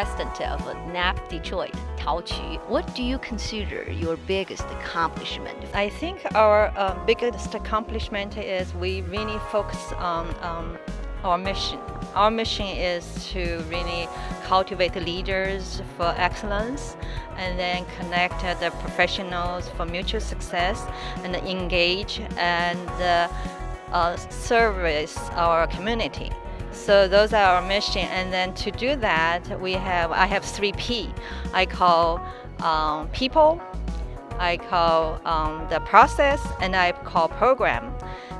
president of NAAAP-Detroit, Tao Qu. What do you consider your biggest accomplishment? I think our biggest accomplishment is we really focus on our mission. Our mission is to really cultivate leaders for excellence and then connect the professionals for mutual success and engage and service our community. So those are our mission, and then to do that, I have 3P. I call people, I call the process, and I call program.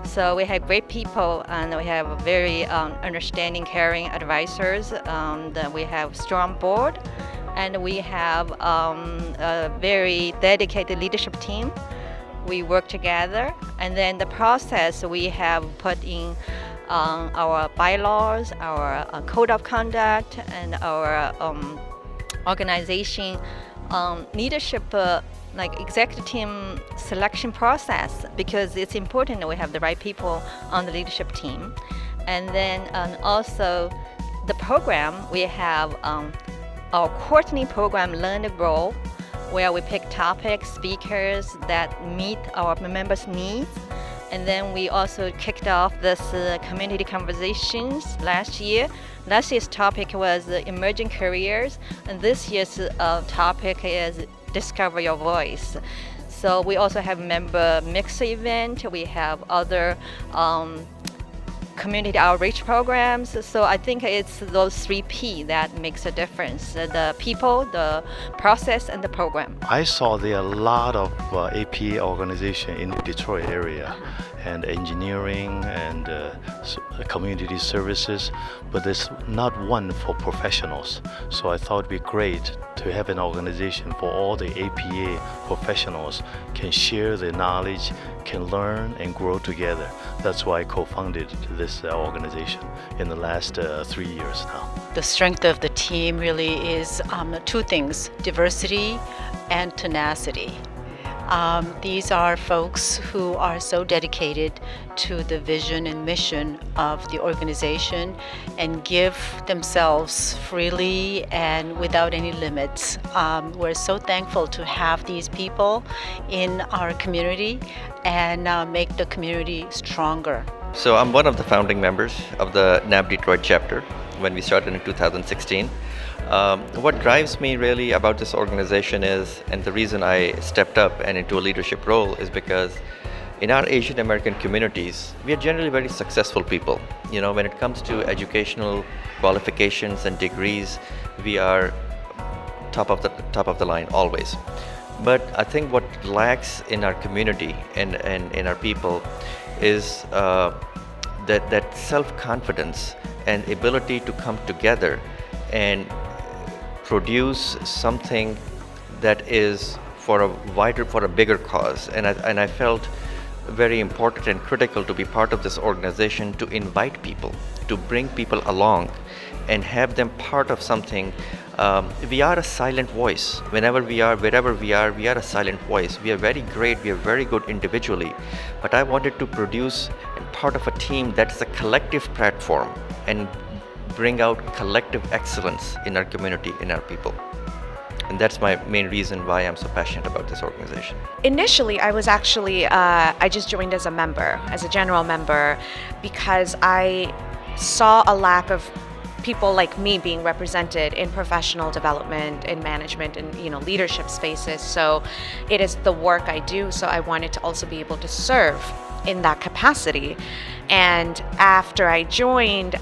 So we have great people, and we have very understanding, caring advisors. We have strong board, and we have a very dedicated leadership team. We work together, and then the process we have put in our bylaws, our code of conduct, and our organization leadership like executive team selection process, because it's important that we have the right people on the leadership team. And then also the program, we have our quarterly program, Learn and Grow, where we pick topics, speakers that meet our members' needs. And then we also kicked off this community conversations last year. Last year's topic was emerging careers, and this year's topic is discover your voice. So we also have member mix event. We have other community outreach programs. So I think it's those 3P that makes a difference: the people, the process, and the program. I saw there are a lot of APA organization in the Detroit area, and engineering and community services, but there's not one for professionals. So I thought it'd be great to have an organization for all the APA professionals can share their knowledge, can learn and grow together. That's why I co-founded this organization in the last 3 years now. The strength of the team really is two things: diversity and tenacity. These are folks who are so dedicated to the vision and mission of the organization and give themselves freely and without any limits. We're so thankful to have these people in our community and make the community stronger. So I'm one of the founding members of the NAAP-Detroit chapter when we started in 2016. What drives me really about this organization is, and the reason I stepped up and into a leadership role, is because in our Asian American communities, we are generally very successful people. You know, when it comes to educational qualifications and degrees, we are top of the line always. But I think what lacks in our community and in our people is that self-confidence and ability to come together and produce something that is for a bigger cause. And I felt very important and critical to be part of this organization, to invite people, to bring people along and have them part of something. We are a silent voice. Wherever we are, we are a silent voice. We are very great, we are very good individually, but I wanted to produce part of a team that is a collective platform and bring out collective excellence in our community, in our people. And that's my main reason why I'm so passionate about this organization. Initially, I was actually, I just joined as a member, as a general member, because I saw a lack of people like me being represented in professional development, in management, and leadership spaces. So it is the work I do, so I wanted to also be able to serve in that capacity. And after I joined,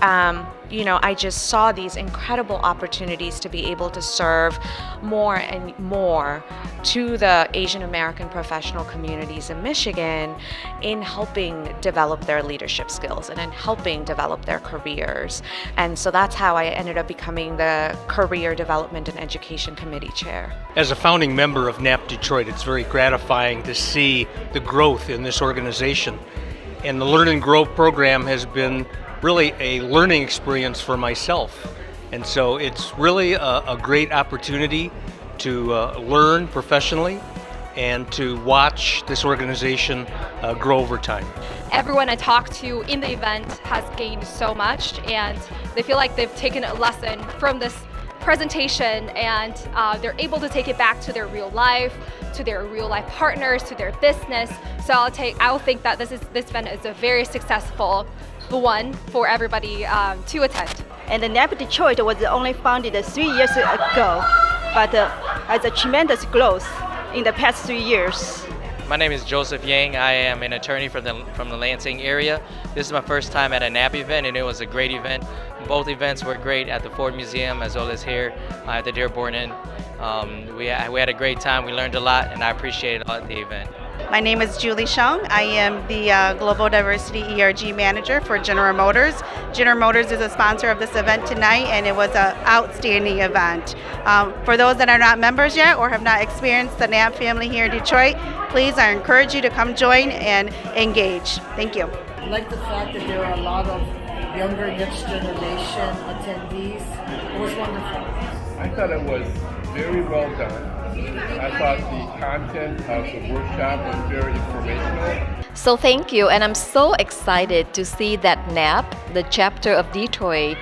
I just saw these incredible opportunities to be able to serve more and more to the Asian American professional communities in Michigan in helping develop their leadership skills and in helping develop their careers. And so that's how I ended up becoming the Career Development and Education Committee Chair. As a founding member of NAAP-Detroit, it's very gratifying to see the growth in this organization. And the Learn and Grow program has been really a learning experience for myself. And so it's really a great opportunity to learn professionally and to watch this organization grow over time. Everyone I talked to in the event has gained so much, and they feel like they've taken a lesson from this presentation, and they're able to take it back to their real life, to their real life partners, to their business. So I'll think that this event is a very successful one for everybody to attend. And the NAAP-Detroit was only founded 3 years ago, but has a tremendous growth in the past 3 years. My name is Joseph Yang. I am an attorney from the Lansing area. This is my first time at a NAAP event, and it was a great event. Both events were great at the Ford Museum as well as here at the Dearborn Inn. We had a great time. We learned a lot, and I appreciated the event. My name is Julie Shung. I am the Global Diversity ERG Manager for General Motors. General Motors is a sponsor of this event tonight, and it was an outstanding event. For those that are not members yet or have not experienced the NAAP family here in Detroit, please, I encourage you to come join and engage. Thank you. I like the fact that there are a lot of younger next generation attendees. It was wonderful. I thought it was very well done. I thought the content of the workshop was very informational. So thank you, and I'm so excited to see that NAAP, the chapter of Detroit,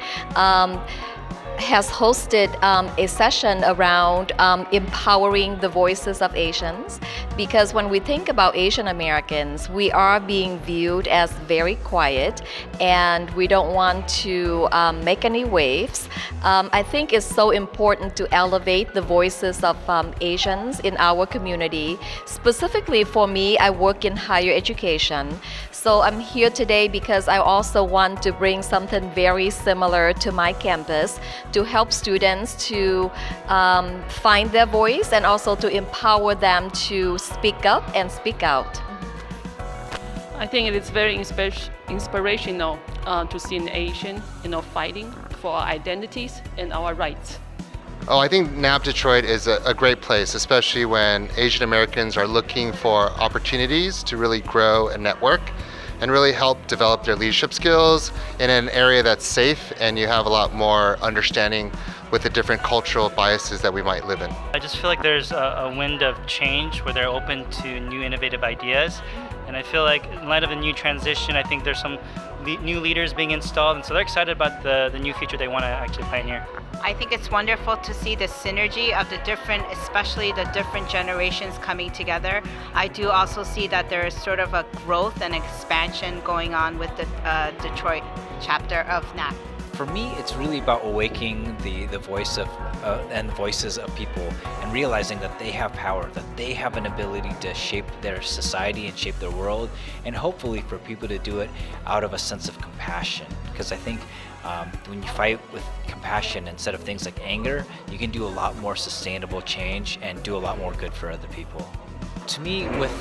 has hosted a session around empowering the voices of Asians, because when we think about Asian Americans, we are being viewed as very quiet and we don't want to make any waves. I think it's so important to elevate the voices of Asians in our community. Specifically for me, I work in higher education, so I'm here today because I also want to bring something very similar to my campus to help students to find their voice and also to empower them to speak up and speak out. I think it is very inspirational to see an Asian, fighting for our identities and our rights. Oh, I think NAAP-Detroit is a great place, especially when Asian Americans are looking for opportunities to really grow and network and really help develop their leadership skills in an area that's safe and you have a lot more understanding with the different cultural biases that we might live in. I just feel like there's a wind of change where they're open to new innovative ideas, and I feel like in light of the new transition, I think there's some new leaders being installed, and so they're excited about the new future they want to actually pioneer. I think it's wonderful to see the synergy of the different, especially the different generations coming together. I do also see that there is sort of a growth and expansion going on with the Detroit chapter of NAAP. For me, it's really about awakening the voice of and the voices of people and realizing that they have power, that they have an ability to shape their society and shape their world, and hopefully for people to do it out of a sense of compassion. Because I think when you fight with compassion instead of things like anger, you can do a lot more sustainable change and do a lot more good for other people. To me, with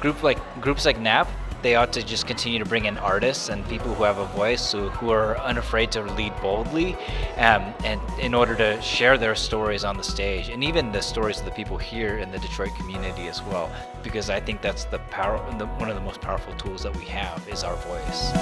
groups like NAAP, they ought to just continue to bring in artists and people who have a voice, who are unafraid to lead boldly, and in order to share their stories on the stage, and even the stories of the people here in the Detroit community as well, because I think that's one of the most powerful tools that we have is our voice.